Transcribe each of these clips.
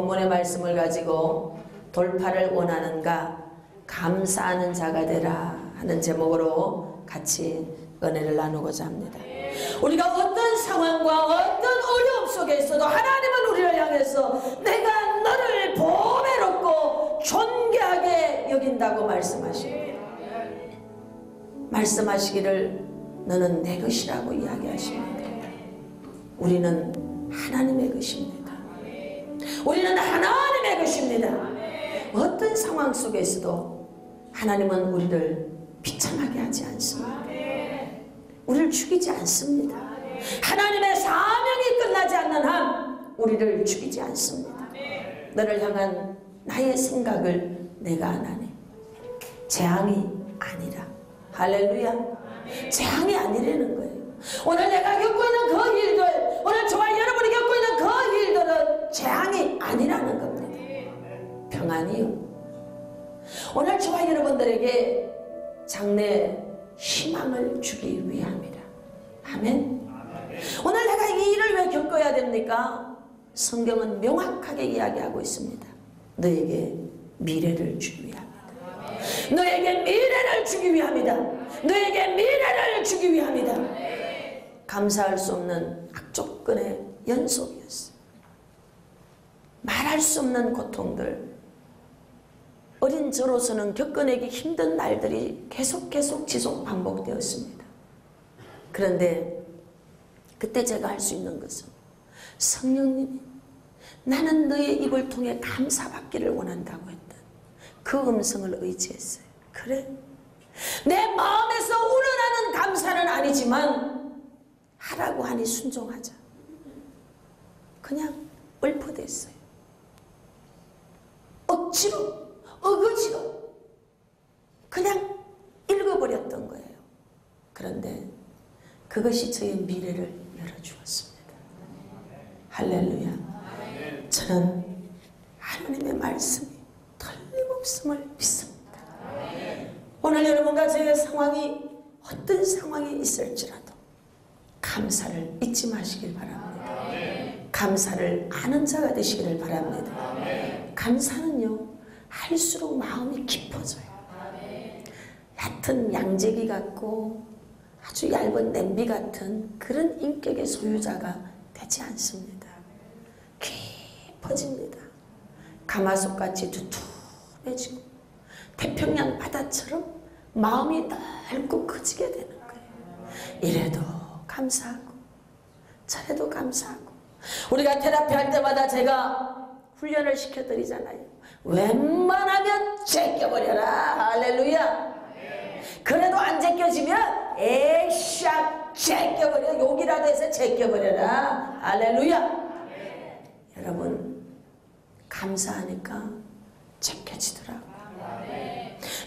본문의 말씀을 가지고 돌파를 원하는가? 감사하는 자가 되라 하는 제목으로 같이 은혜를 나누고자 합니다. 우리가 어떤 상황과 어떤 어려움 속에 있어도 하나님은 우리를 향해서 내가 너를 보배롭고 존귀하게 여긴다고 말씀하시기를 너는 내 것이라고 이야기하십니다. 우리는 하나님의 것입니다. 우리는 하나님의 것입니다. 어떤 상황 속에 있어도 하나님은 우리를 비참하게 하지 않습니다. 우리를 죽이지 않습니다. 하나님의 사명이 끝나지 않는 한 우리를 죽이지 않습니다. 너를 향한 나의 생각을 내가 안 하네. 재앙이 아니라. 할렐루야. 재앙이 아니라는 거예요. 오늘 내가 겪고 있는 그 일들, 오늘 저와 여러분이 겪고 있는 그 일들은 재앙이 아니라는 겁니다. 평안이요. 오늘 저와 여러분들에게 장래 희망을 주기 위함이다. 아멘. 오늘 내가 이 일을 왜 겪어야 됩니까? 성경은 명확하게 이야기하고 있습니다. 너에게 미래를 주기 위함이다. 너에게 미래를 주기 위함이다. 너에게 미래를 주기 위함이다. 감사할 수 없는 악조건의 연속이었어요. 말할 수 없는 고통들, 어린 저로서는 겪어내기 힘든 날들이 계속 지속 반복되었습니다. 그런데 그때 제가 할 수 있는 것은 성령님이 나는 너의 입을 통해 감사받기를 원한다고 했던 그 음성을 의지했어요. 그래, 내 마음에서 우러나는 감사는 아니지만 하라고 하니 순종하자. 그냥 읊어댔어요. 억지로, 어거지로 그냥 읽어버렸던 거예요. 그런데 그것이 저의 미래를 열어주었습니다. 할렐루야. 저는 하나님의 말씀이 틀림없음을 믿습니다. 오늘 여러분과 저의 상황이 어떤 상황이 있을지라도 감사를 잊지 마시길 바랍니다. 감사를 아는 자가 되시기를 바랍니다. 감사는요, 할수록 마음이 깊어져요. 얕은 양재기 같고 아주 얇은 냄비 같은 그런 인격의 소유자가 되지 않습니다. 깊어집니다. 가마솥같이 두툼해지고 태평양 바다처럼 마음이 넓고 커지게 되는 거예요. 이래도 감사하고 저래도 감사하고. 우리가 테라피 할 때마다 제가 훈련을 시켜드리잖아요. 웬만하면 제껴버려라. 할렐루야. 그래도 안 제껴지면 에이샤 제껴버려. 욕이라도 해서 제껴버려라. 할렐루야. 여러분, 감사하니까 제껴지더라고요.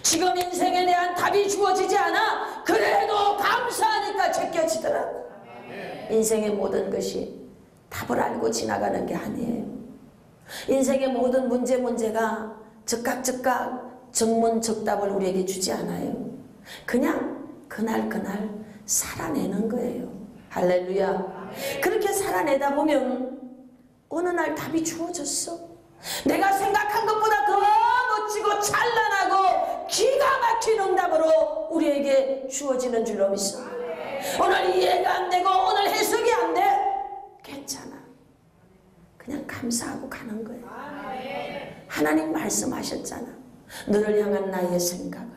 지금 인생에 대한 답이 주어지지 않아. 그래도 감사하니까 제껴지더라고요. 인생의 모든 것이 답을 알고 지나가는 게 아니에요. 인생의 모든 문제가 즉각 정문적답을 우리에게 주지 않아요. 그냥 그날 살아내는 거예요. 할렐루야. 그렇게 살아내다 보면 어느 날 답이 주어졌어. 내가 생각한 것보다 더 멋지고 찬란하고 기가 막힌 응답으로 우리에게 주어지는 줄로 믿습니다. 오늘 이해가 안 되고 오늘 해석이 안 돼. 괜찮아. 그냥 감사하고 가는 거예요. 하나님 말씀하셨잖아. 너를 향한 나의 생각은,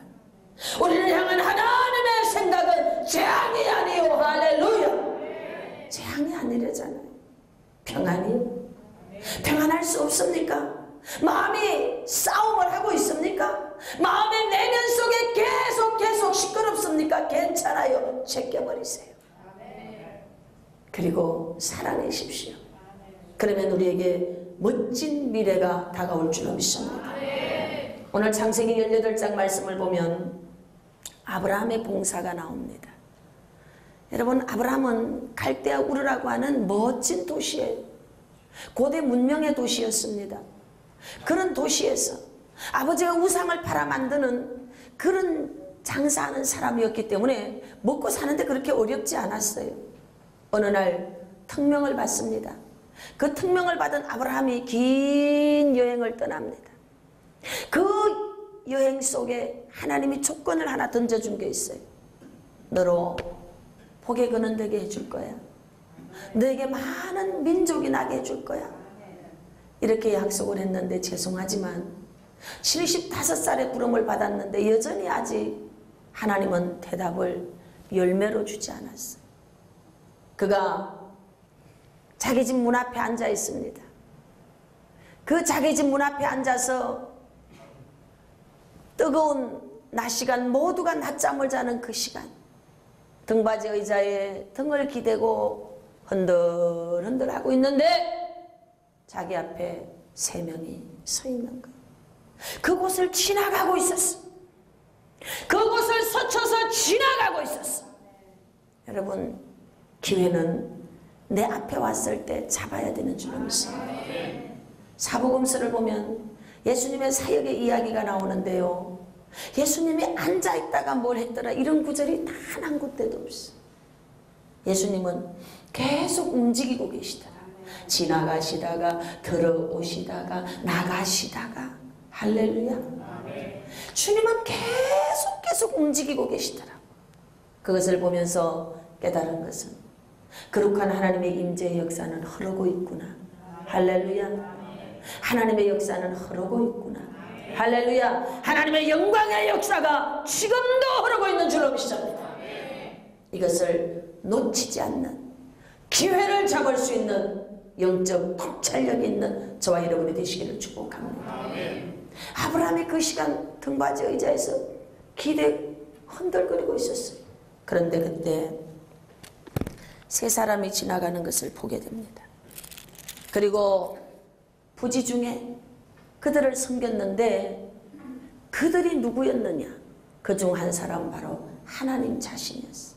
우리를 향한 하나님의 생각은 재앙이 아니요. 할렐루야. 재앙이 아니래잖아요. 평안이요. 평안할 수 없습니까? 마음이 싸움을 하고 있습니까? 마음의 내면 속에 계속 시끄럽습니까? 괜찮아요. 제껴버리세요. 그리고 살아내십시오. 그러면 우리에게 멋진 미래가 다가올 줄로 믿습니다. 오늘 창세기 18장 말씀을 보면 아브라함의 봉사가 나옵니다. 여러분, 아브라함은 갈대아 우르라고 하는 멋진 도시예요. 고대 문명의 도시였습니다. 그런 도시에서 아버지가 우상을 팔아 만드는 그런 장사하는 사람이었기 때문에 먹고 사는데 그렇게 어렵지 않았어요. 어느 날 특명을 받습니다. 그 특명을 받은 아브라함이 긴 여행을 떠납니다. 그 여행 속에 하나님이 조건을 하나 던져준 게 있어요. 너로 복의 근원 되게 해줄 거야. 너에게 많은 민족이 나게 해줄 거야. 이렇게 약속을 했는데 죄송하지만 75살의 부름을 받았는데 여전히 아직 하나님은 대답을 열매로 주지 않았어요. 그가 자기 집 문 앞에 앉아 있습니다. 그 자기 집 문 앞에 앉아서 뜨거운 낮 시간, 모두가 낮잠을 자는 그 시간, 등받이 의자에 등을 기대고 흔들흔들 하고 있는데 자기 앞에 3명이 서 있는 거예요. 그곳을 지나가고 있었어. 그곳을 스쳐서 지나가고 있었어. 여러분, 기회는 내 앞에 왔을 때 잡아야 되는 줄로 믿습니다. 사복음서를 보면 예수님의 사역의 이야기가 나오는데요, 예수님이 앉아있다가 뭘 했더라 이런 구절이 단 한 군데도 없어. 예수님은 계속 움직이고 계시더라. 지나가시다가 들어오시다가 나가시다가. 할렐루야. 주님은 계속 움직이고 계시더라. 그것을 보면서 깨달은 것은 거룩한 하나님의 임재의 역사는 흐르고 있구나. 할렐루야. 하나님의 역사는 흐르고 있구나. 할렐루야. 하나님의 영광의 역사가 지금도 흐르고 있는 줄로 믿습니다. 이것을 놓치지 않는, 기회를 잡을 수 있는 영적 통찰력이 있는 저와 여러분이 되시기를 축복합니다. 아브라함이 그 시간 등받이 의자에서 기대 흔들거리고 있었어요. 그런데 그때 3사람이 지나가는 것을 보게 됩니다. 그리고 부지 중에 그들을 섬겼는데 그들이 누구였느냐? 그 중 한 사람은 바로 하나님 자신이었어.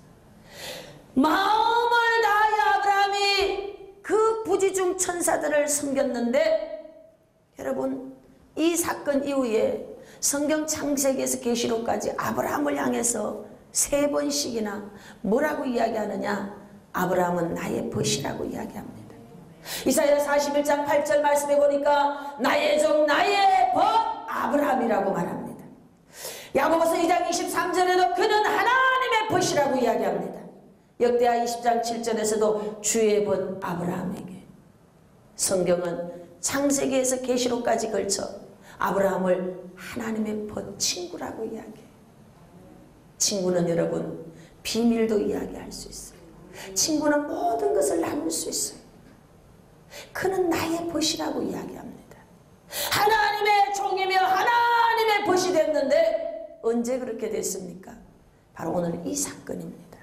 마음을 다하여 아브라함이 그 부지 중 천사들을 섬겼는데, 여러분, 이 사건 이후에 성경 창세기에서 계시록까지 아브라함을 향해서 3번씩이나 뭐라고 이야기하느냐? 아브라함은 나의 벗이라고 이야기합니다. 이사야 41장 8절 말씀해 보니까 나의 종 나의 벗 아브라함이라고 말합니다. 야고보서 2장 23절에도 그는 하나님의 벗이라고 이야기합니다. 역대하 20장 7절에서도 주의 벗 아브라함에게. 성경은 창세기에서 계시록까지 걸쳐 아브라함을 하나님의 벗 친구라고 이야기해요. 친구는 여러분 비밀도 이야기할 수 있어요. 친구는 모든 것을 나눌 수 있어요. 그는 나의 벗이라고 이야기합니다. 하나님의 종이며 하나님의 벗이 됐는데 언제 그렇게 됐습니까? 바로 오늘 이 사건입니다.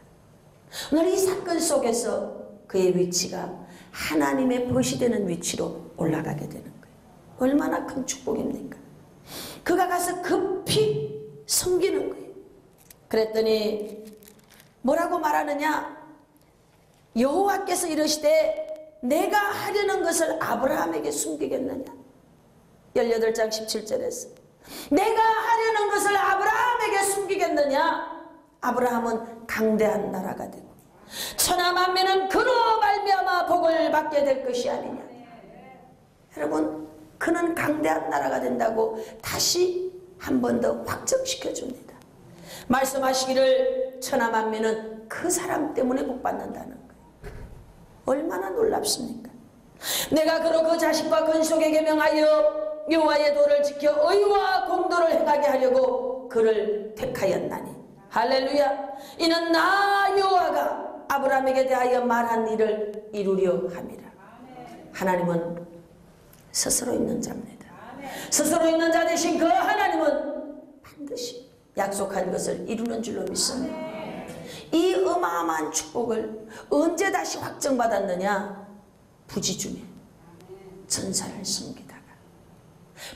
오늘 이 사건 속에서 그의 위치가 하나님의 벗이 되는 위치로 올라가게 되는 거예요. 얼마나 큰 축복입니까? 그가 가서 급히 섬기는 거예요. 그랬더니 뭐라고 말하느냐? 여호와께서 이르시되 내가 하려는 것을 아브라함에게 숨기겠느냐? 18장 17절에서 내가 하려는 것을 아브라함에게 숨기겠느냐? 아브라함은 강대한 나라가 되고 천하 만민은 그로 말미암아 복을 받게 될 것이 아니냐. 여러분, 그는 강대한 나라가 된다고 다시 한 번 더 확정시켜 줍니다. 말씀하시기를 천하 만민은 그 사람 때문에 복 받는다는 거예요. 얼마나 놀랍습니까? 내가 그로 그 자식과 근속에게 명하여 여호와의 도를 지켜 의와 공도를 행하게 하려고 그를 택하였나니. 할렐루야. 이는 나 여호와가 아브라함에게 대하여 말한 일을 이루려 함이라. 하나님은 스스로 있는 자입니다. 스스로 있는 자 되신 그 하나님은 반드시 약속한 것을 이루는 줄로 믿습니다. 이 어마어마한 축복을 언제 다시 확정받았느냐? 부지 중에 천사를 섬기다가,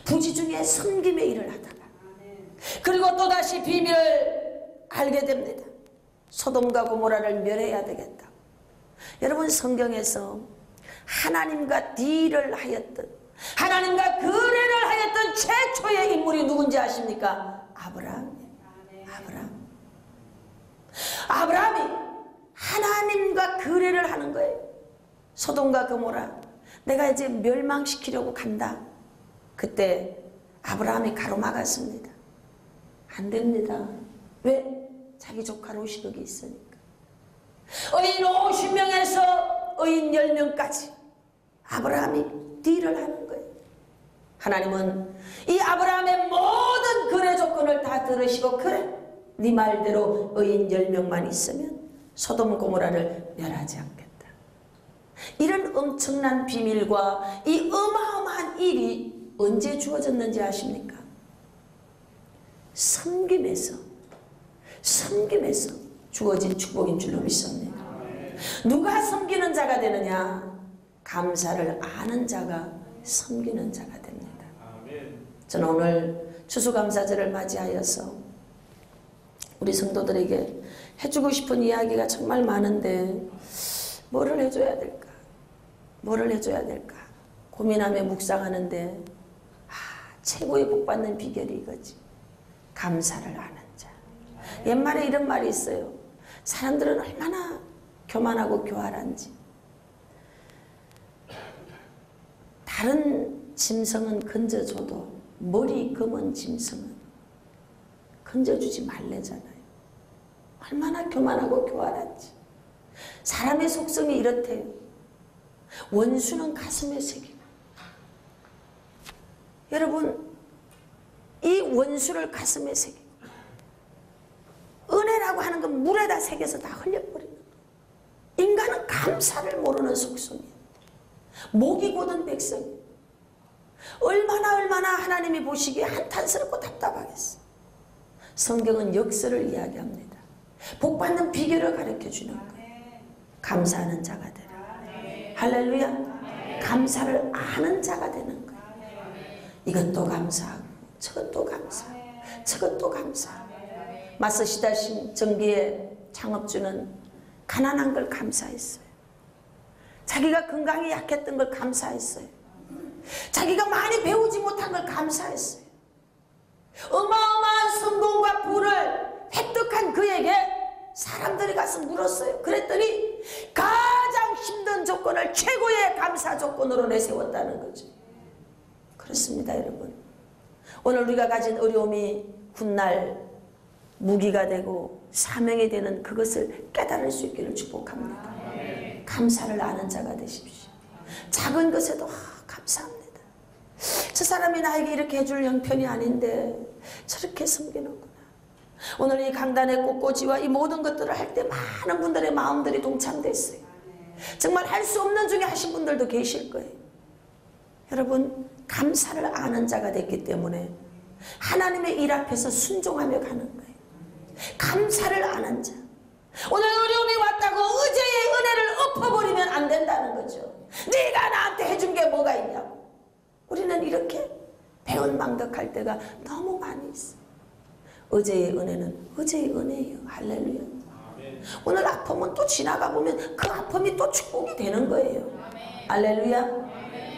부지 중에 섬김의 일을 하다가, 그리고 또다시 비밀을 알게 됩니다. 소돔과 고모라를 멸해야 되겠다. 여러분, 성경에서 하나님과 딜을 하였던, 하나님과 거래를 하였던 최초의 인물이 누군지 아십니까? 아브라함이에요. 아브라함이 하나님과 거래를 하는 거예요. 소돔과 고모라, 내가 이제 멸망시키려고 간다. 그때 아브라함이 가로막았습니다. 안 됩니다. 왜? 자기 조카 롯이 거기 있으니까. 의인 50명에서 의인 10명까지 아브라함이 딜을 하는 거예요. 하나님은 이 아브라함의 모든 거래 조건을 다 들으시고, 그래, 네 말대로 의인 10명만 있으면 소돔 고모라를 멸하지 않겠다. 이런 엄청난 비밀과 이 어마어마한 일이 언제 주어졌는지 아십니까? 섬김에서 주어진 축복인 줄로 믿습니다. 누가 섬기는 자가 되느냐? 감사를 아는 자가 섬기는 자가 됩니다. 저는 오늘 추수감사절을 맞이하여서 우리 성도들에게 해주고 싶은 이야기가 정말 많은데 뭐를 해줘야 될까? 뭐를 해줘야 될까? 고민하며 묵상하는데 최고의 복받는 비결이 이거지. 감사를 아는 자. 옛말에 이런 말이 있어요. 사람들은 얼마나 교만하고 교활한지. 다른 짐승은 건져줘도 머리 검은 짐승은 건져주지 말래잖아요. 얼마나 교만하고 교활한지. 사람의 속성이 이렇대요. 원수는 가슴에 새기고. 여러분, 이 원수를 가슴에 새기고 은혜라고 하는 건 물에다 새겨서 다 흘려버리는 거예요. 인간은 감사를 모르는 속성이에요. 목이 고든 백성이 얼마나 하나님이 보시기에 한탄스럽고 답답하겠어. 성경은 역설을 이야기합니다. 복받는 비결을 가르쳐주는 거예요. 감사하는 자가 되라. 할렐루야. 감사를 아는 자가 되는 거예요. 이것도 감사하고 저것도 감사하고 저것도 감사하고. 마쓰시다 전기의 창업주는 가난한 걸 감사했어요. 자기가 건강이 약했던 걸 감사했어요. 자기가 많이 배우지 못한 걸 감사했어요. 어마어마한 성공과 부를 획득한 그에게 사람들이 가서 물었어요. 그랬더니 가장 힘든 조건을 최고의 감사 조건으로 내세웠다는 거죠. 그렇습니다, 여러분. 오늘 우리가 가진 어려움이 훗날 무기가 되고 사명이 되는 그것을 깨달을 수 있기를 축복합니다. 감사를 아는 자가 되십시오. 작은 것에도 감사합니다. 저 사람이 나에게 이렇게 해줄 형편이 아닌데 저렇게 섬기는구나. 오늘 이 강단의 꽃꽂이와 이 모든 것들을 할 때 많은 분들의 마음들이 동참됐어요. 정말 할 수 없는 중에 하신 분들도 계실 거예요. 여러분, 감사를 아는 자가 됐기 때문에 하나님의 일 앞에서 순종하며 가는 거예요. 감사를 아는 자. 오늘 어려움이 왔다고 의제의 은혜를 엎어버리면 안 된다는 거죠. 네가 나한테 해준 게 뭐가 있냐고. 우리는 이렇게 배은망덕할 때가 너무 많이 있어요. 어제의 은혜는 어제의 은혜예요. 할렐루야. 오늘 아픔은 또 지나가 보면 그 아픔이 또 축복이 되는 거예요. 할렐루야.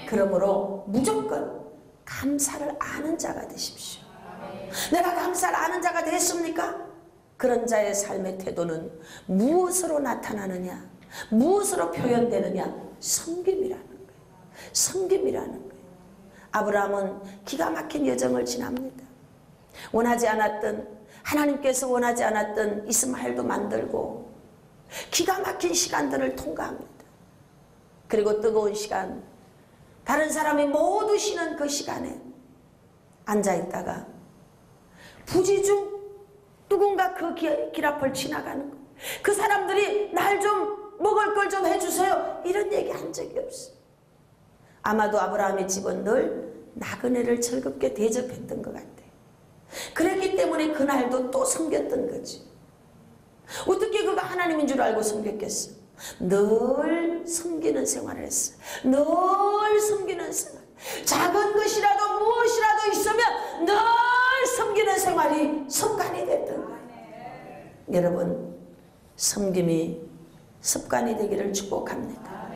그러므로 무조건 감사를 아는 자가 되십시오. 내가 감사를 아는 자가 됐습니까? 그런 자의 삶의 태도는 무엇으로 나타나느냐? 무엇으로 표현되느냐? 섬김이라는 거예요. 섬김이라는 거예요. 아브라함은 기가 막힌 여정을 지납니다. 원하지 않았던, 하나님께서 원하지 않았던 이스마엘도 만들고 기가 막힌 시간들을 통과합니다. 그리고 뜨거운 시간, 다른 사람이 모두 쉬는 그 시간에 앉아있다가 부지중 누군가 그 길 앞을 지나가는 거. 그 사람들이 날 좀 먹을 걸 좀 해주세요. 이런 얘기 한 적이 없어. 아마도 아브라함의 집은 늘 나그네를 즐겁게 대접했던 것 같아요. 그랬기 때문에 그날도 또 섬겼던 거지. 어떻게 그가 하나님인 줄 알고 섬겼겠어? 늘 섬기는 생활을 했어. 늘 섬기는 생활. 작은 것이라도 무엇이라도 있으면 늘 섬기는 생활이 습관이 됐던 거예요. 여러분, 섬김이 습관이 되기를 축복합니다.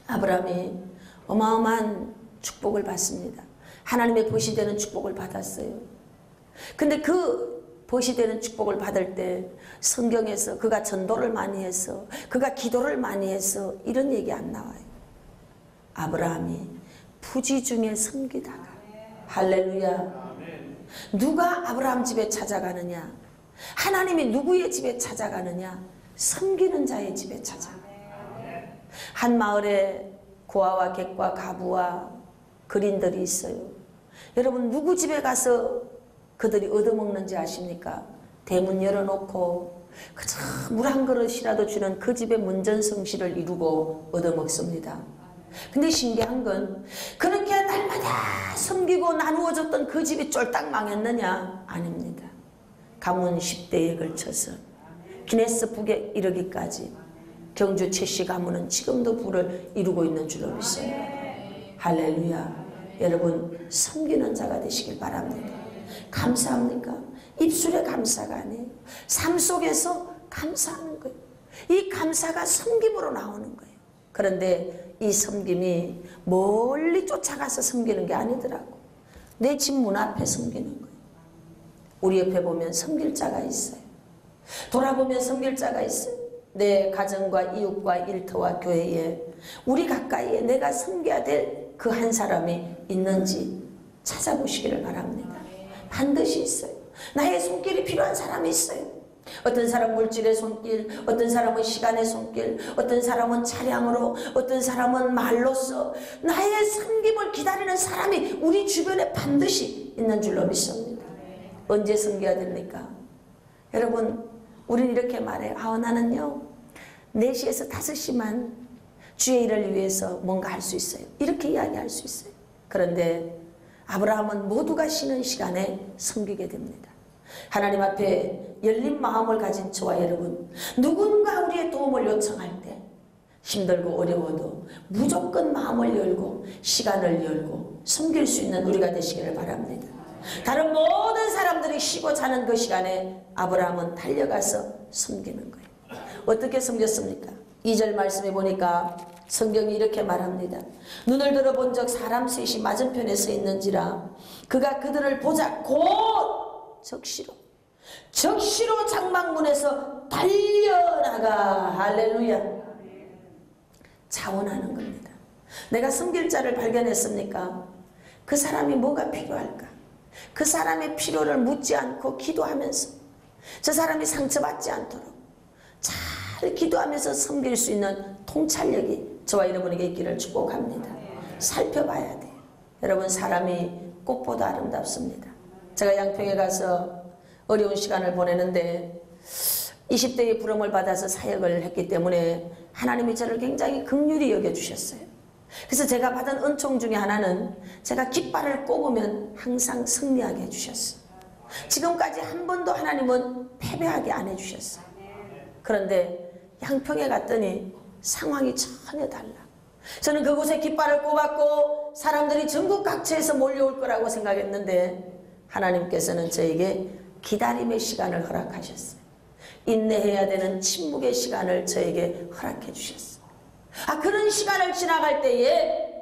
아브라함이 어마어마한 축복을 받습니다. 하나님의 벗이 되는 축복을 받았어요. 근데 그 벗이 되는 축복을 받을 때 성경에서 그가 전도를 많이 해서, 그가 기도를 많이 해서 이런 얘기 안 나와요. 아브라함이 부지 중에 섬기다가 할렐루야. 누가 아브라함 집에 찾아가느냐? 하나님이 누구의 집에 찾아가느냐? 섬기는 자의 집에 찾아가. 한 마을에 고아와 객과 가부와 그린들이 있어요. 여러분 누구 집에 가서 그들이 얻어먹는지 아십니까? 대문 열어놓고 그저 물 한 그릇이라도 주는 그 집의 문전성시를 이루고 얻어먹습니다. 근데 신기한 건 그렇게 날마다 섬기고 나누어졌던 그 집이 쫄딱 망했느냐? 아닙니다. 가문 10대에 걸쳐서 기네스 북에 이르기까지 경주 최씨 가문은 지금도 부를 이루고 있는 줄로 믿습니다. 할렐루야. 여러분 섬기는 자가 되시길 바랍니다. 감사합니까? 입술에 감사가 아니에요. 삶 속에서 감사하는 거예요. 이 감사가 섬김으로 나오는 거예요. 그런데 이 섬김이 멀리 쫓아가서 섬기는 게 아니더라고. 내 집 문 앞에 섬기는 거예요. 우리 옆에 보면 섬길 자가 있어요. 돌아보면 섬길 자가 있어요. 내 가정과 이웃과 일터와 교회에 우리 가까이에 내가 섬겨야 될 그 한 사람이 있는지 찾아보시기를 바랍니다. 반드시 있어요. 나의 손길이 필요한 사람이 있어요. 어떤 사람 물질의 손길, 어떤 사람은 시간의 손길, 어떤 사람은 차량으로, 어떤 사람은 말로써 나의 섬김을 기다리는 사람이 우리 주변에 반드시 있는 줄로 믿습니다. 언제 섬겨야 됩니까? 여러분 우리는 이렇게 말해요. 나는요 4시에서 5시만 주의 일을 위해서 뭔가 할 수 있어요. 이렇게 이야기할 수 있어요. 그런데 아브라함은 모두가 쉬는 시간에 섬기게 됩니다. 하나님 앞에 열린 마음을 가진 저와 여러분, 누군가 우리의 도움을 요청할 때 힘들고 어려워도 무조건 마음을 열고 시간을 열고 섬길 수 있는 우리가 되시기를 바랍니다. 다른 모든 사람들이 쉬고 자는 그 시간에 아브라함은 달려가서 섬기는 거예요. 어떻게 섬겼습니까? 2절 말씀해 보니까 성경이 이렇게 말합니다. 눈을 들어본 적 사람 셋이 맞은편에 서 있는지라 그가 그들을 보자 곧 적시로 장막문에서 달려나가. 할렐루야. 자원하는 겁니다. 내가 섬길 자를 발견했습니까? 그 사람이 뭐가 필요할까? 그 사람의 필요를 묻지 않고 기도하면서 저 사람이 상처받지 않도록 잘 기도하면서 섬길 수 있는 통찰력이 저와 여러분에게 있기를 축복합니다. 살펴봐야 돼요. 여러분 사람이 꽃보다 아름답습니다. 제가 양평에 가서 어려운 시간을 보내는데 20대의 부름을 받아서 사역을 했기 때문에 하나님이 저를 굉장히 긍휼히 여겨주셨어요. 그래서 제가 받은 은총 중에 하나는 제가 깃발을 꼽으면 항상 승리하게 해주셨어요. 지금까지 한 번도 하나님은 패배하게 안 해주셨어요. 그런데 양평에 갔더니 상황이 전혀 달라. 저는 그곳에 깃발을 꼽았고 사람들이 전국 각처에서 몰려올 거라고 생각했는데 하나님께서는 저에게 기다림의 시간을 허락하셨어요. 인내해야 되는 침묵의 시간을 저에게 허락해 주셨어요. 그런 시간을 지나갈 때에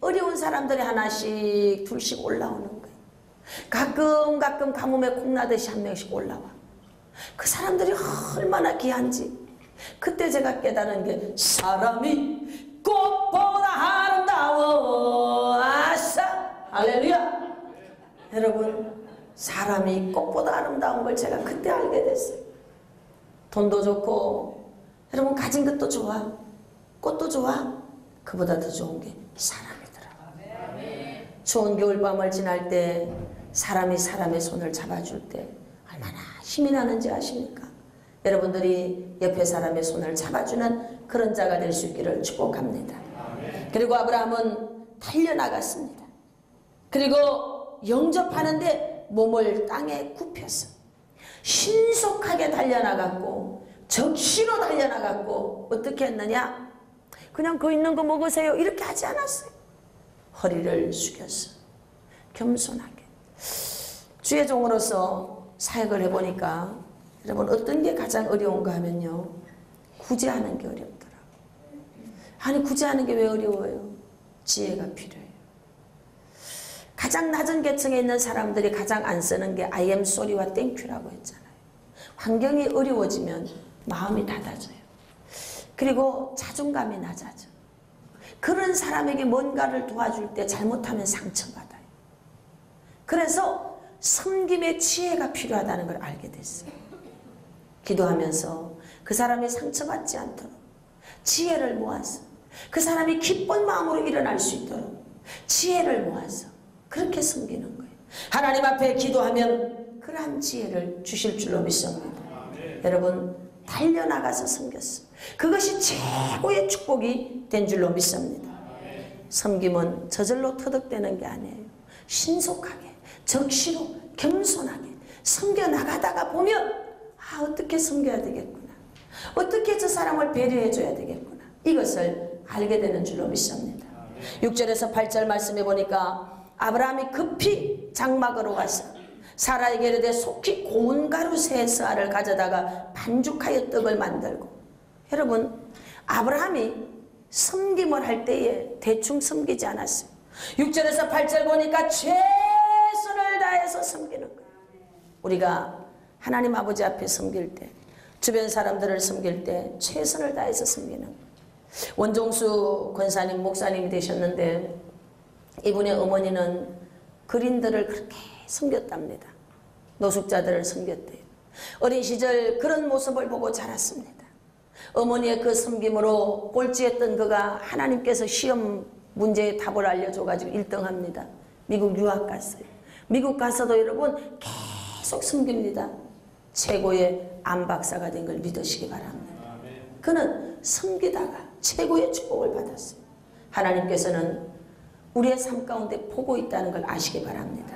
어려운 사람들이 하나씩 둘씩 올라오는 거예요. 가끔 가뭄에 콩나듯이 한 명씩 올라와. 그 사람들이 얼마나 귀한지 그때 제가 깨달은 게 사람이 꽃보다 아름다워. 아싸 할렐루야. 여러분 사람이 꽃보다 아름다운 걸 제가 그때 알게 됐어요. 돈도 좋고 여러분 가진 것도 좋아, 꽃도 좋아. 그보다 더 좋은 게 사람이더라고요. 추운 겨울밤을 지날 때 사람이 사람의 손을 잡아줄 때 얼마나 힘이 나는지 아십니까? 여러분들이 옆에 사람의 손을 잡아주는 그런 자가 될 수 있기를 축복합니다. 그리고 아브라함은 달려나갔습니다. 그리고 영접하는데 몸을 땅에 굽혀서 신속하게 달려나갔고 적시로 달려나갔고 어떻게 했느냐? 그냥 그 있는 거 먹으세요 이렇게 하지 않았어요. 허리를 숙여서 겸손하게 주의 종으로서 사역을 해보니까 여러분 어떤 게 가장 어려운가 하면요, 구제하는 게 어렵더라고요. 아니 구제하는 게 왜 어려워요? 지혜가 필요해요. 가장 낮은 계층에 있는 사람들이 가장 안 쓰는 게 I am sorry와 thank you라고 했잖아요. 환경이 어려워지면 마음이 닫아져요. 그리고 자존감이 낮아져. 그런 사람에게 뭔가를 도와줄 때 잘못하면 상처받아요. 그래서 섬김의 지혜가 필요하다는 걸 알게 됐어요. 기도하면서 그 사람이 상처받지 않도록 지혜를 모아서 그 사람이 기쁜 마음으로 일어날 수 있도록 지혜를 모아서 그렇게 섬기는 거예요. 하나님 앞에 기도하면 그러한 지혜를 주실 줄로 믿습니다. 여러분, 달려나가서 섬겼어. 그것이 최고의 축복이 된 줄로 믿습니다. 섬김은 저절로 터득되는 게 아니에요. 신속하게, 적시로, 겸손하게 섬겨나가다가 보면 어떻게 섬겨야 되겠구나, 어떻게 저 사람을 배려해 줘야 되겠구나, 이것을 알게 되는 줄로 믿습니다. 6절에서 8절 말씀해 보니까 아브라함이 급히 장막으로 가서 사라에게 이르되 속히 고운 가루 세 스아를 가져다가 반죽하여 떡을 만들고. 여러분, 아브라함이 섬김을 할 때에 대충 섬기지 않았어요. 6절에서 8절 보니까 최선을 다해서 섬기는 거예요. 우리가 하나님 아버지 앞에 섬길 때, 주변 사람들을 섬길 때 최선을 다해서 섬기는 거예요. 원종수 권사님 목사님이 되셨는데 이분의 어머니는 그린들을 그렇게 섬겼답니다. 노숙자들을 섬겼대요. 어린 시절 그런 모습을 보고 자랐습니다. 어머니의 그 섬김으로 꼴찌했던 그가 하나님께서 시험 문제의 답을 알려줘가지고 1등합니다. 미국 유학 갔어요. 미국 가서도 여러분 계속 섬깁니다. 최고의 안박사가 된 걸 믿으시기 바랍니다. 그는 섬기다가 최고의 축복을 받았어요. 하나님께서는 우리의 삶 가운데 보고 있다는 걸 아시기 바랍니다.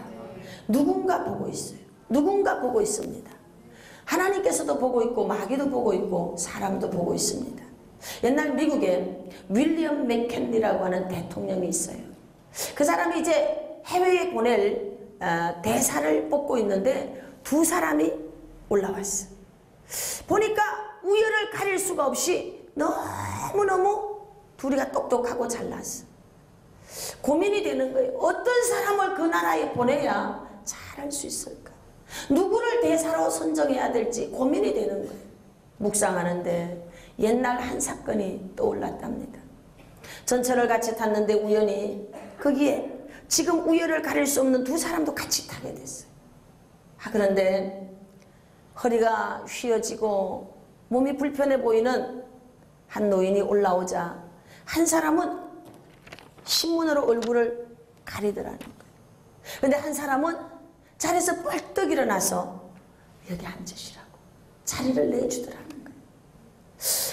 누군가 보고 있어요. 누군가 보고 있습니다. 하나님께서도 보고 있고 마귀도 보고 있고 사람도 보고 있습니다. 옛날 미국에 윌리엄 맥켄리라고 하는 대통령이 있어요. 그 사람이 이제 해외에 보낼 대사를 뽑고 있는데 두 사람이 올라왔어. 보니까 우열을 가릴 수가 없이 너무너무 둘이가 똑똑하고 잘났어. 고민이 되는 거예요. 어떤 사람을 그 나라에 보내야 잘할 수 있을까? 누구를 대사로 선정해야 될지 고민이 되는 거예요. 묵상하는데 옛날 한 사건이 떠올랐답니다. 전철을 같이 탔는데 우연히 거기에 지금 우열을 가릴 수 없는 두 사람도 같이 타게 됐어요. 그런데 허리가 휘어지고 몸이 불편해 보이는 한 노인이 올라오자 한 사람은 신문으로 얼굴을 가리더라는 거예요. 그런데 한 사람은 자리에서 벌떡 일어나서 여기 앉으시라고 자리를 내주더라는 거예요.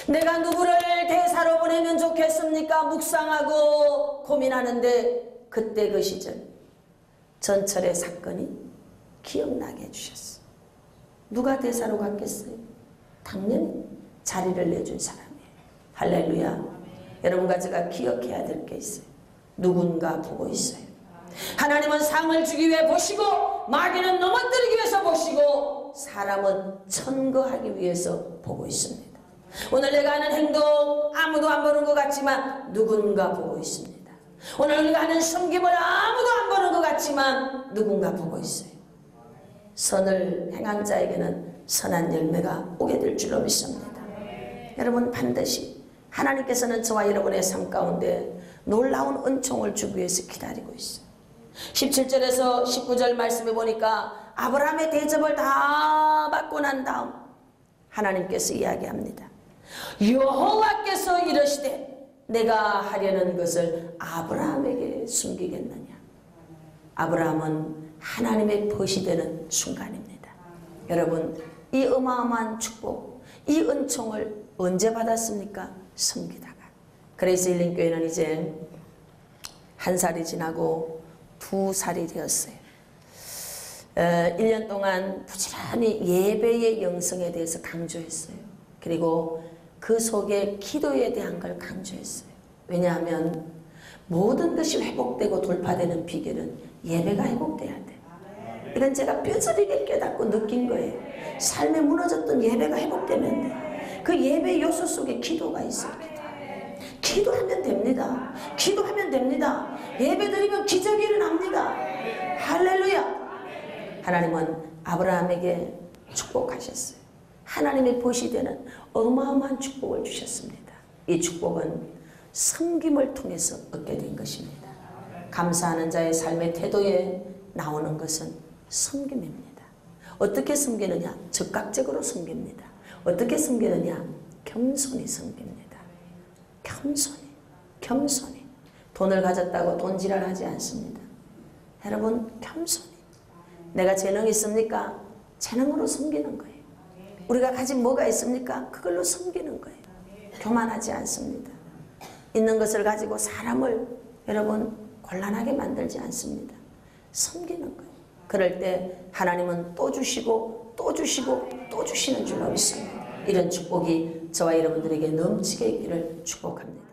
내가 누구를 대사로 보내면 좋겠습니까? 묵상하고 고민하는데 그때 그 시절 전철의 사건이 기억나게 해주셨어요. 누가 대사로 갔겠어요? 당연히 자리를 내준 사람이에요. 할렐루야. 여러분과 제가 기억해야 될 게 있어요. 누군가 보고 있어요. 하나님은 상을 주기 위해 보시고 마귀는 넘어뜨리기 위해서 보시고 사람은 천거하기 위해서 보고 있습니다. 오늘 내가 하는 행동 아무도 안 보는 것 같지만 누군가 보고 있습니다. 오늘 우리가 하는 섬김을 아무도 안 보는 것 같지만 누군가 보고 있어요. 선을 행한 자에게는 선한 열매가 오게 될 줄로 믿습니다. 여러분, 반드시 하나님께서는 저와 여러분의 삶 가운데 놀라운 은총을 주기 위해서 기다리고 있어요. 17절에서 19절 말씀해 보니까 아브라함의 대접을 다 받고 난 다음 하나님께서 이야기합니다. 여호와께서 이르시되 내가 하려는 것을 아브라함에게 숨기겠느냐. 아브라함은 하나님의 벗이 되는 순간입니다. 여러분, 이 어마어마한 축복, 이 은총을 언제 받았습니까? 섬기다가. 그레이스 힐링 교회는 이제 1살이 지나고 2살이 되었어요. 1년 동안 부지런히 예배의 영성에 대해서 강조했어요. 그리고 그 속에 기도에 대한 걸 강조했어요. 왜냐하면 모든 것이 회복되고 돌파되는 비결은 예배가 회복돼야 돼. 이건 제가 뼈저리게 깨닫고 느낀 거예요. 삶에 무너졌던 예배가 회복되면 돼. 그 예배 요소 속에 기도가 있어요. 기도하면 됩니다. 기도하면 됩니다. 예배 드리면 기적이 일어납니다. 할렐루야. 하나님은 아브라함에게 축복하셨어요. 하나님의 벗이 되는 어마어마한 축복을 주셨습니다. 이 축복은 섬김을 통해서 얻게 된 것입니다. 감사하는 자의 삶의 태도에 나오는 것은 섬김입니다. 어떻게 섬기느냐? 즉각적으로 섬깁니다. 어떻게 섬기느냐? 겸손히 섬깁니다. 겸손히. 돈을 가졌다고 돈지랄하지 않습니다. 여러분, 겸손히. 내가 재능이 있습니까? 재능으로 섬기는 거예요. 우리가 가진 뭐가 있습니까? 그걸로 섬기는 거예요. 교만하지 않습니다. 있는 것을 가지고 사람을 여러분 곤란하게 만들지 않습니다. 섬기는 거예요. 그럴 때 하나님은 또 주시고 또 주시고 또 주시는 줄로 믿습니다. 이런 축복이 저와 여러분들에게 넘치게 있기를 축복합니다.